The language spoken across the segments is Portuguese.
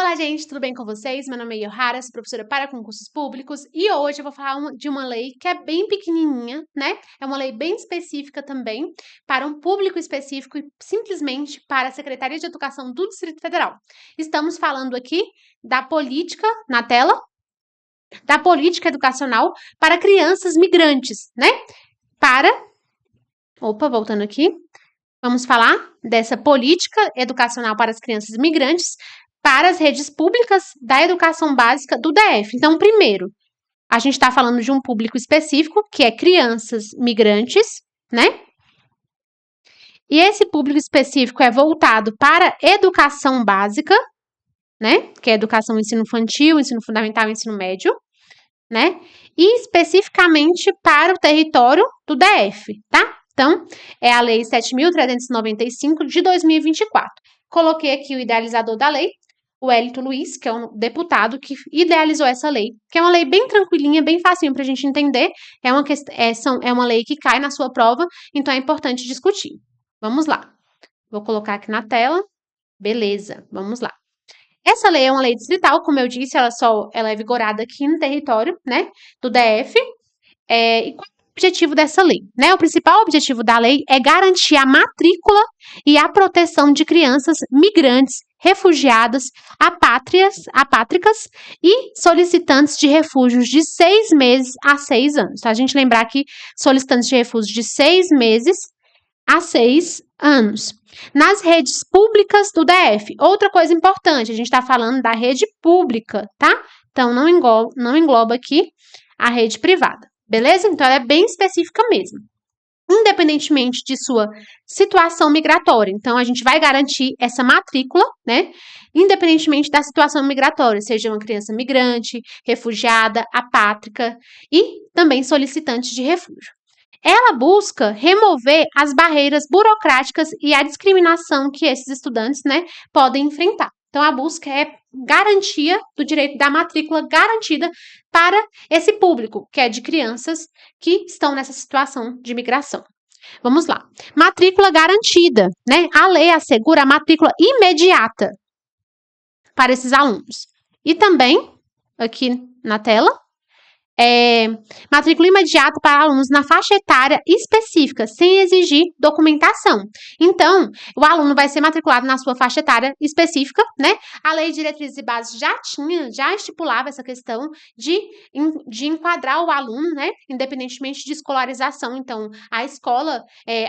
Olá, gente, tudo bem com vocês? Meu nome é Yohara, sou professora para concursos públicos e hoje eu vou falar de uma lei que é bem pequenininha, né? É uma lei bem específica também, para um público específico e simplesmente para a Secretaria de Educação do Distrito Federal. Estamos falando aqui da política, na tela, da política educacional para crianças migrantes, né? Voltando aqui. Vamos falar dessa política educacional para as crianças migrantes para as redes públicas da educação básica do DF. Então, primeiro, a gente está falando de um público específico, que é crianças migrantes, né? E esse público específico é voltado para educação básica, né? Que é educação ensino infantil, ensino fundamental e ensino médio, né? E especificamente para o território do DF, tá? Então, é a Lei 7.395 de 2024. Coloquei aqui o idealizador da lei, o Wellington Luiz, que é um deputado que idealizou essa lei, que é uma lei bem tranquilinha, bem facinho para a gente entender. É uma lei que cai na sua prova, então é importante discutir. Vamos lá. Vou colocar aqui na tela. Beleza, vamos lá. Essa lei é uma lei distrital, como eu disse, ela é vigorada aqui no território, né, do DF. E qual é o objetivo dessa lei? Né? O principal objetivo da lei é garantir a matrícula e a proteção de crianças migrantes, refugiadas, apátricas e solicitantes de refúgios de 6 meses a 6 anos. Tá? A gente lembrar que solicitantes de refúgio de 6 meses a 6 anos. Nas redes públicas do DF. Outra coisa importante, a gente está falando da rede pública, tá? Então, não engloba aqui a rede privada, beleza? Então, ela é bem específica mesmo. Independentemente de sua situação migratória. Então, a gente vai garantir essa matrícula, né? Independentemente da situação migratória, seja uma criança migrante, refugiada, apátrica e também solicitante de refúgio. Ela busca remover as barreiras burocráticas e a discriminação que esses estudantes, né, podem enfrentar. Então, a busca é garantia do direito da matrícula garantida para esse público, que é de crianças que estão nessa situação de migração. Vamos lá. Matrícula garantida, né? A lei assegura a matrícula imediata para esses alunos. E também, aqui na tela, matrícula imediata para alunos na faixa etária específica, sem exigir documentação. Então, o aluno vai ser matriculado na sua faixa etária específica, né? A Lei de Diretrizes e Bases já estipulava essa questão de enquadrar o aluno, né? Independentemente de escolarização. Então, a escola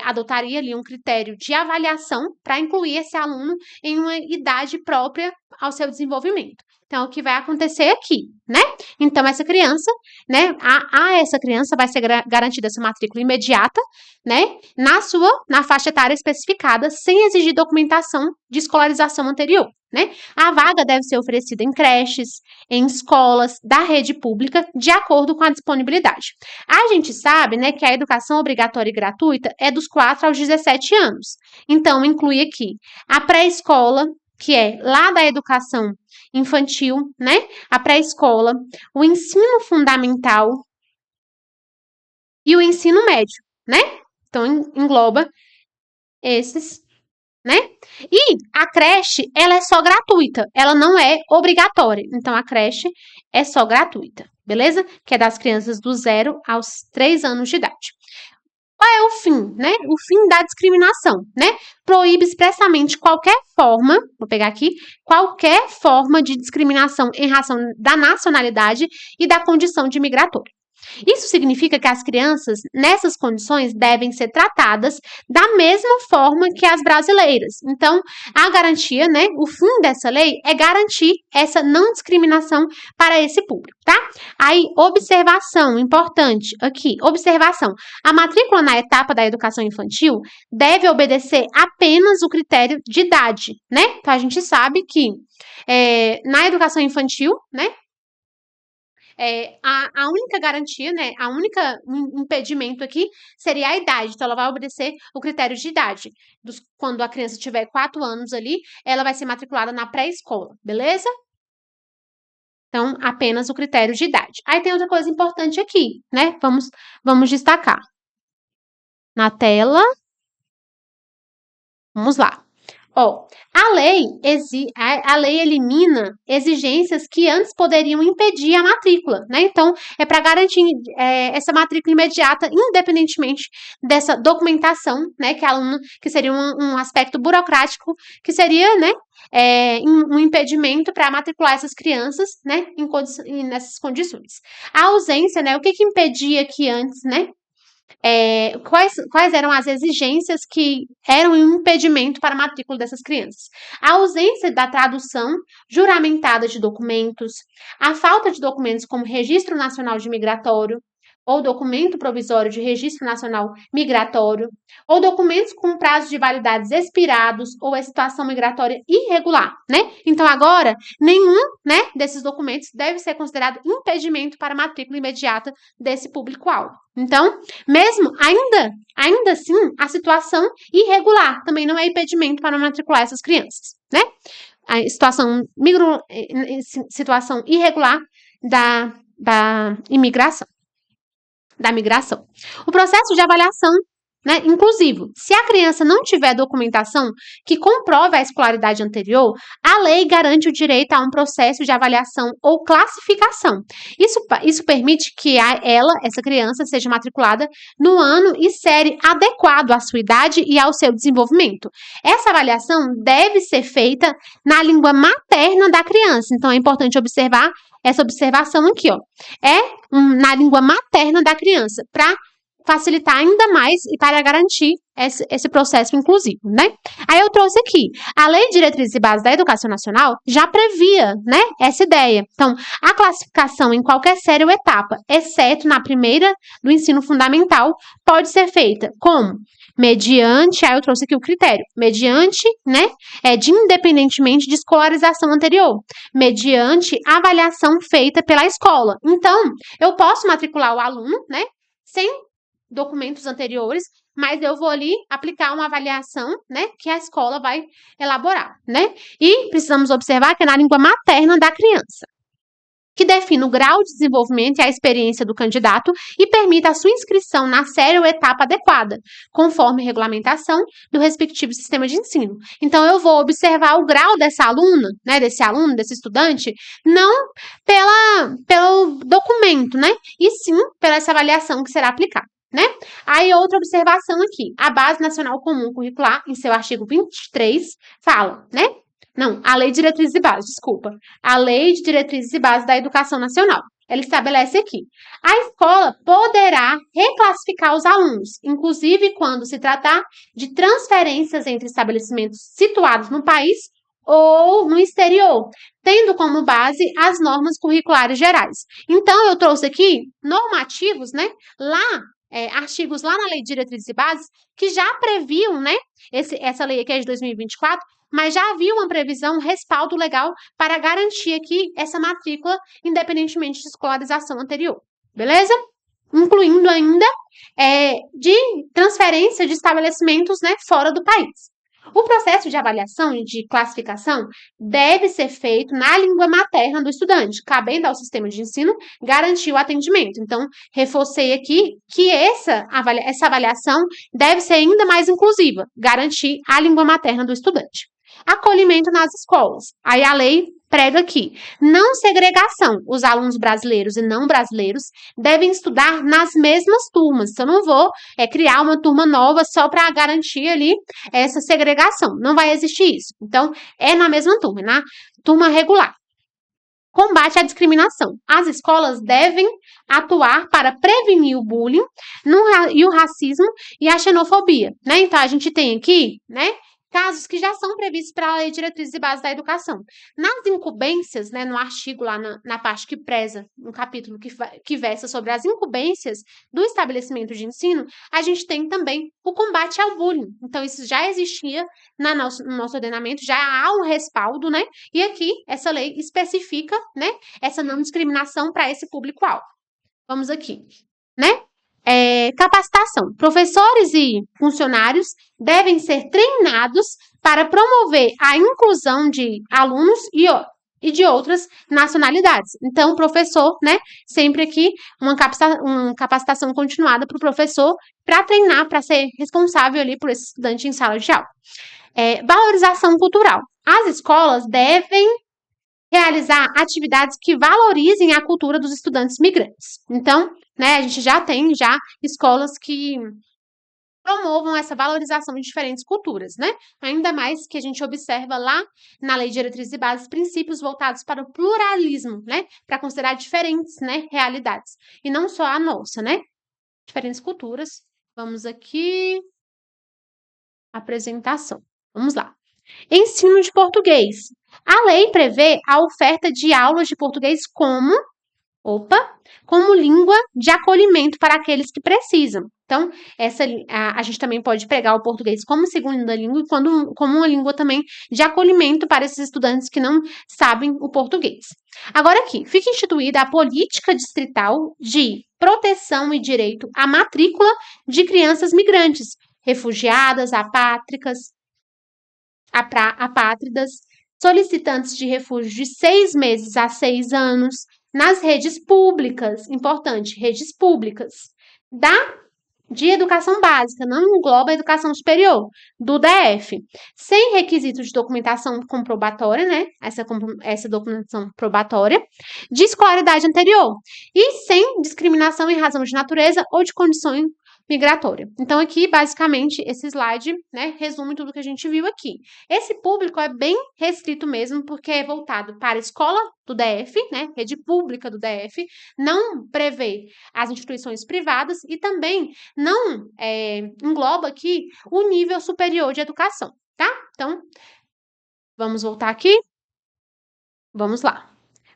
adotaria ali um critério de avaliação para incluir esse aluno em uma idade própria ao seu desenvolvimento. Então, o que vai acontecer aqui, né? Então, essa criança, né? Essa criança vai ser garantida essa matrícula imediata, né? Na faixa etária especificada, sem exigir documentação de escolarização anterior, né? A vaga deve ser oferecida em creches, em escolas da rede pública, de acordo com a disponibilidade. A gente sabe, né, que a educação obrigatória e gratuita é dos 4 aos 17 anos. Então, inclui aqui a pré-escola, que é lá da educação infantil, né? A pré-escola, o ensino fundamental e o ensino médio, né? Então, engloba esses, né? E a creche, ela é só gratuita, ela não é obrigatória. Então, a creche é só gratuita, beleza? Que é das crianças do 0 aos 3 anos de idade. Qual é o fim, né? O fim da discriminação, né? Proíbe expressamente qualquer forma, vou pegar aqui, qualquer forma de discriminação em razão da nacionalidade e da condição de migratório. Isso significa que as crianças, nessas condições, devem ser tratadas da mesma forma que as brasileiras. Então, a garantia, né, o fim dessa lei é garantir essa não discriminação para esse público, tá? Aí, observação, importante aqui, observação. A matrícula na etapa da educação infantil deve obedecer apenas o critério de idade, né? Então, a gente sabe que na educação infantil, né, a única garantia, né, a única impedimento aqui seria a idade. Então, ela vai obedecer o critério de idade. Quando a criança tiver 4 anos ali, ela vai ser matriculada na pré-escola, beleza? Então, apenas o critério de idade. Aí tem outra coisa importante aqui, né? Vamos destacar. Na tela. Vamos lá. Ó, a lei elimina exigências que antes poderiam impedir a matrícula, né? Então, é para garantir essa matrícula imediata, independentemente dessa documentação, né? Que seria um aspecto burocrático, que seria, né? Um impedimento para matricular essas crianças, né? Nessas condições. A ausência, né? O que impedia que antes, né? Quais eram as exigências que eram um impedimento para a matrícula dessas crianças? A ausência da tradução juramentada de documentos, a falta de documentos como Registro Nacional de Migratório, ou documento provisório de registro nacional migratório, ou documentos com prazo de validades expirados ou a situação migratória irregular, né? Então, agora, nenhum, né, desses documentos deve ser considerado impedimento para a matrícula imediata desse público-alvo. Então, mesmo ainda assim, a situação irregular também não é impedimento para matricular essas crianças, né? A situação irregular da imigração. Da migração. O processo de avaliação, né, inclusivo. Se a criança não tiver documentação que comprove a escolaridade anterior, a lei garante o direito a um processo de avaliação ou classificação. Isso permite que essa criança, seja matriculada no ano e série adequado à sua idade e ao seu desenvolvimento. Essa avaliação deve ser feita na língua materna da criança. Então, é importante observar essa observação aqui, ó. Na língua materna da criança, para facilitar ainda mais e para garantir esse processo inclusivo, né? Aí eu trouxe aqui, a Lei de Diretrizes e Bases da Educação Nacional já previa, né, essa ideia. Então, a classificação em qualquer série ou etapa, exceto na primeira do ensino fundamental, pode ser feita como mediante, aí eu trouxe aqui o critério, mediante, né, independentemente de escolarização anterior, mediante avaliação feita pela escola. Então, eu posso matricular o aluno, né, sem documentos anteriores, mas eu vou ali aplicar uma avaliação, né, que a escola vai elaborar, né? E precisamos observar que é na língua materna da criança, que define o grau de desenvolvimento e a experiência do candidato e permite a sua inscrição na série ou etapa adequada, conforme regulamentação do respectivo sistema de ensino. Então, eu vou observar o grau dessa aluna, né, desse aluno, desse estudante, não pelo documento, né, e sim pela essa avaliação que será aplicada, né? Aí, outra observação aqui, a Base Nacional Comum Curricular, em seu artigo 23, fala, né? Não, a Lei de Diretrizes e Bases, desculpa. A Lei de Diretrizes e Bases da Educação Nacional. Ela estabelece aqui. A escola poderá reclassificar os alunos, inclusive quando se tratar de transferências entre estabelecimentos situados no país ou no exterior, tendo como base as normas curriculares gerais. Então, eu trouxe aqui normativos, né? Artigos lá na Lei de Diretrizes e Bases que já previam, né? Essa lei aqui é de 2024, mas já havia uma previsão, um respaldo legal para garantir aqui essa matrícula, independentemente de escolarização anterior. Beleza? Incluindo ainda de transferência de estabelecimentos, né, fora do país. O processo de avaliação e de classificação deve ser feito na língua materna do estudante, cabendo ao sistema de ensino garantir o atendimento. Então, reforcei aqui que essa avaliação deve ser ainda mais inclusiva, garantir a língua materna do estudante. Acolhimento nas escolas. Aí a lei prega aqui, não segregação. Os alunos brasileiros e não brasileiros devem estudar nas mesmas turmas. Então, eu não vou criar uma turma nova só para garantir ali essa segregação. Não vai existir isso. Então, é na mesma turma, na turma regular. Combate à discriminação. As escolas devem atuar para prevenir o bullying e o racismo e a xenofobia, né? Então, a gente tem aqui, né, casos que já são previstos pela Lei de Diretrizes e Bases da Educação. Nas incumbências, né, no artigo lá na parte que preza, no capítulo que versa sobre as incumbências do estabelecimento de ensino, a gente tem também o combate ao bullying. Então, isso já existia no nosso ordenamento, já há um respaldo, né? E aqui, essa lei especifica, né, essa não discriminação para esse público-alvo. Vamos aqui, né? Capacitação. Professores e funcionários devem ser treinados para promover a inclusão de alunos e de outras nacionalidades. Então, o professor, né, sempre aqui uma capacitação continuada para o professor para treinar, para ser responsável ali por esse estudante em sala de aula. Valorização cultural. As escolas devem realizar atividades que valorizem a cultura dos estudantes migrantes. Então, né, a gente já tem escolas que promovam essa valorização de diferentes culturas, né? Ainda mais que a gente observa lá na Lei de Diretrizes e Bases princípios voltados para o pluralismo, né? Para considerar diferentes, né, realidades. E não só a nossa, né? Diferentes culturas. Vamos aqui. Apresentação. Vamos lá. Ensino de português. A lei prevê a oferta de aulas de português como língua de acolhimento para aqueles que precisam. Então, a gente também pode pregar o português como segunda língua e como uma língua também de acolhimento para esses estudantes que não sabem o português. Agora aqui, fica instituída a política distrital de proteção e direito à matrícula de crianças migrantes, refugiadas, apátridas, solicitantes de refúgio de 6 meses a 6 anos, nas redes públicas, importante, redes públicas, de educação básica, não engloba a educação superior, do DF, sem requisitos de documentação comprobatória, né, essa documentação probatória, de escolaridade anterior, e sem discriminação em razão de natureza ou de condição migratória. Então, aqui, basicamente, esse slide, né, resume tudo que a gente viu aqui. Esse público é bem restrito mesmo, porque é voltado para a escola do DF, né, rede pública do DF, não prevê as instituições privadas e também não engloba aqui o nível superior de educação, tá? Então, vamos voltar aqui? Vamos lá.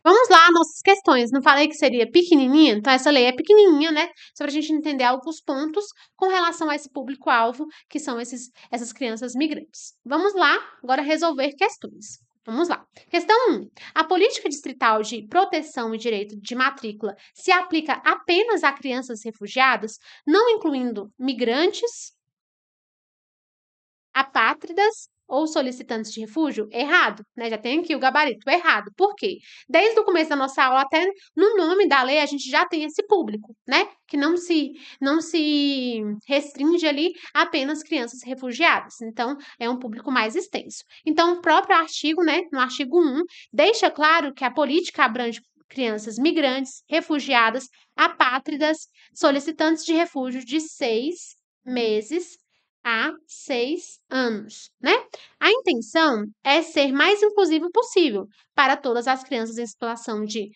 Vamos lá, nossas questões. Não falei que seria pequenininha? Então, essa lei é pequenininha, né? Só para a gente entender alguns pontos com relação a esse público-alvo, que são essas crianças migrantes. Vamos lá, agora resolver questões. Vamos lá. Questão 1. A política distrital de proteção e direito de matrícula se aplica apenas a crianças refugiadas, não incluindo migrantes, apátridas ou solicitantes de refúgio? Errado, né? Já tem aqui o gabarito, errado. Por quê? Desde o começo da nossa aula, até no nome da lei, a gente já tem esse público, né? Que não se restringe ali a apenas crianças refugiadas. Então, é um público mais extenso. Então, o próprio artigo, né, no artigo 1, deixa claro que a política abrange crianças migrantes, refugiadas, apátridas, solicitantes de refúgio de 6 meses a 6 anos, né? A intenção é ser mais inclusivo possível para todas as crianças em situação de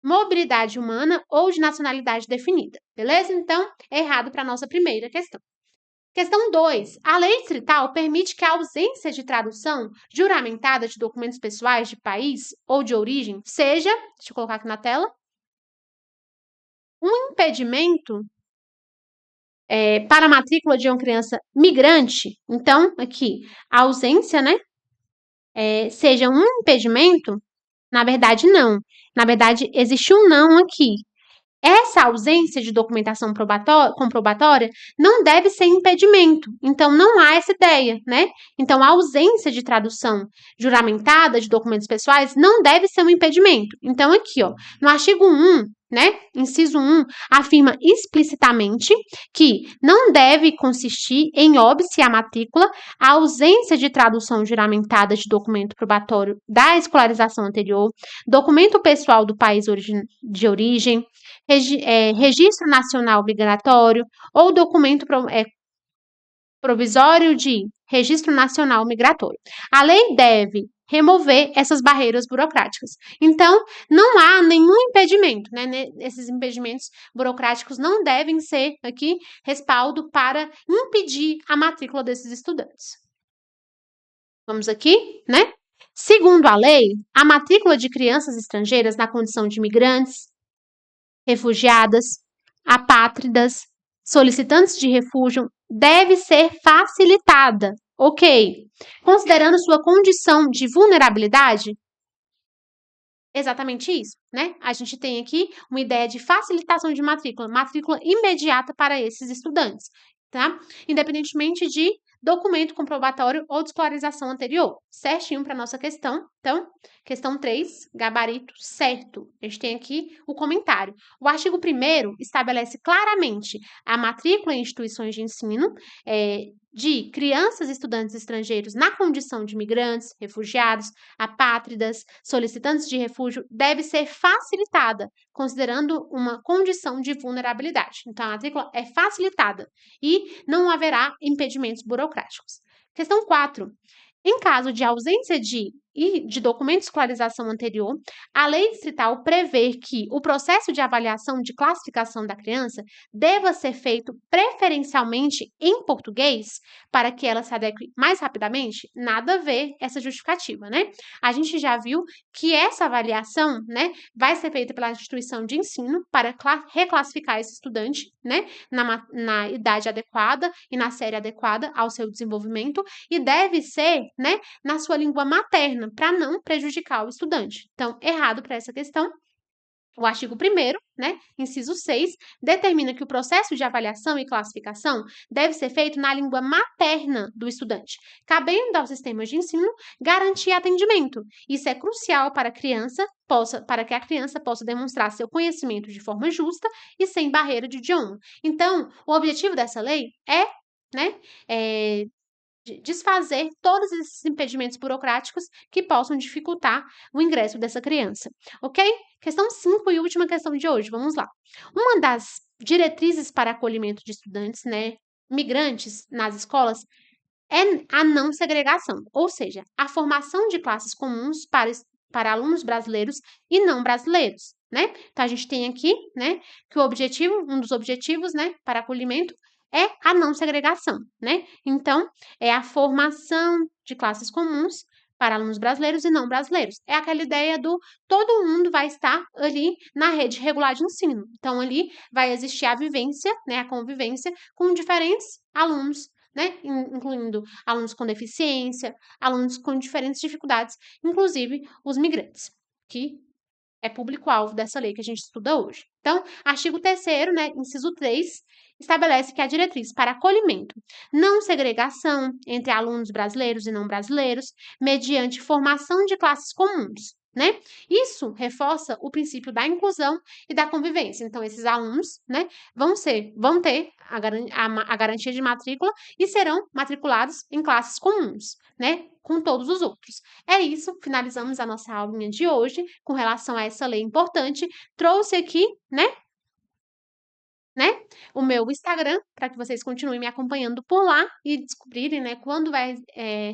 mobilidade humana ou de nacionalidade definida, beleza? Então, é errado para a nossa primeira questão. Questão 2. A lei distrital permite que a ausência de tradução juramentada de documentos pessoais de país ou de origem seja, deixa eu colocar aqui na tela, um impedimento para a matrícula de uma criança migrante. Então, aqui, a ausência, né, seja um impedimento, na verdade, não. Na verdade, existe um não aqui. Essa ausência de documentação comprobatória não deve ser impedimento. Então, não há essa ideia, né? Então, a ausência de tradução juramentada de documentos pessoais não deve ser um impedimento. Então, aqui, ó, no artigo 1, né, inciso 1, afirma explicitamente que não deve consistir em óbice à matrícula a ausência de tradução juramentada de documento probatório da escolarização anterior, documento pessoal do país de origem, registro nacional migratório ou documento provisório de registro nacional migratório. A lei deve remover essas barreiras burocráticas. Então, não há nenhum impedimento, né? Esses impedimentos burocráticos não devem ser aqui respaldo para impedir a matrícula desses estudantes. Vamos aqui, né? Segundo a lei, a matrícula de crianças estrangeiras na condição de migrantes, refugiadas, apátridas, solicitantes de refúgio deve ser facilitada, ok? Considerando sua condição de vulnerabilidade, exatamente isso, né? A gente tem aqui uma ideia de facilitação de matrícula imediata para esses estudantes, tá? Independentemente documento comprobatório ou de escolarização anterior. Certinho para nossa questão. Então, questão 3, gabarito certo. A gente tem aqui o comentário. O artigo 1º estabelece claramente a matrícula em instituições de ensino de crianças e estudantes estrangeiros na condição de migrantes, refugiados, apátridas, solicitantes de refúgio deve ser facilitada, considerando uma condição de vulnerabilidade. Então, a matrícula é facilitada e não haverá impedimentos burocráticos. Questão 4. Em caso de ausência de documento de escolarização anterior, a lei distrital prevê que o processo de avaliação de classificação da criança deva ser feito preferencialmente em português para que ela se adeque mais rapidamente. Nada a ver essa justificativa, né? A gente já viu que essa avaliação, né, vai ser feita pela instituição de ensino para reclassificar esse estudante, né, na idade adequada e na série adequada ao seu desenvolvimento e deve ser, né, na sua língua materna, para não prejudicar o estudante. Então, errado para essa questão. O artigo 1º, né, inciso 6, determina que o processo de avaliação e classificação deve ser feito na língua materna do estudante, cabendo aos sistemas de ensino garantir atendimento. Isso é crucial para que a criança possa demonstrar seu conhecimento de forma justa e sem barreira de idioma. Então, o objetivo dessa lei é, né, desfazer todos esses impedimentos burocráticos que possam dificultar o ingresso dessa criança, ok? Questão 5 e última questão de hoje, vamos lá. Uma das diretrizes para acolhimento de estudantes, né, migrantes nas escolas é a não segregação, ou seja, a formação de classes comuns para alunos brasileiros e não brasileiros, né? Então, a gente tem aqui, né, que um dos objetivos, né, para acolhimento é a não segregação, né? Então, é a formação de classes comuns para alunos brasileiros e não brasileiros. É aquela ideia do todo mundo vai estar ali na rede regular de ensino. Então, ali vai existir a vivência, né, a convivência com diferentes alunos, né, incluindo alunos com deficiência, alunos com diferentes dificuldades, inclusive os migrantes, que é público-alvo dessa lei que a gente estuda hoje. Então, artigo 3º, né, inciso 3, estabelece que a diretriz para acolhimento, não segregação entre alunos brasileiros e não brasileiros, mediante formação de classes comuns, né? Isso reforça o princípio da inclusão e da convivência. Então, esses alunos, né, vão ter a garantia de matrícula e serão matriculados em classes comuns, né, com todos os outros. É isso, finalizamos a nossa aulinha de hoje com relação a essa lei importante. Trouxe aqui, né, o meu Instagram, para que vocês continuem me acompanhando por lá e descobrirem, né, quando vai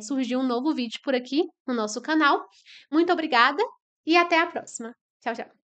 surgir um novo vídeo por aqui no nosso canal. Muito obrigada e até a próxima. Tchau, tchau.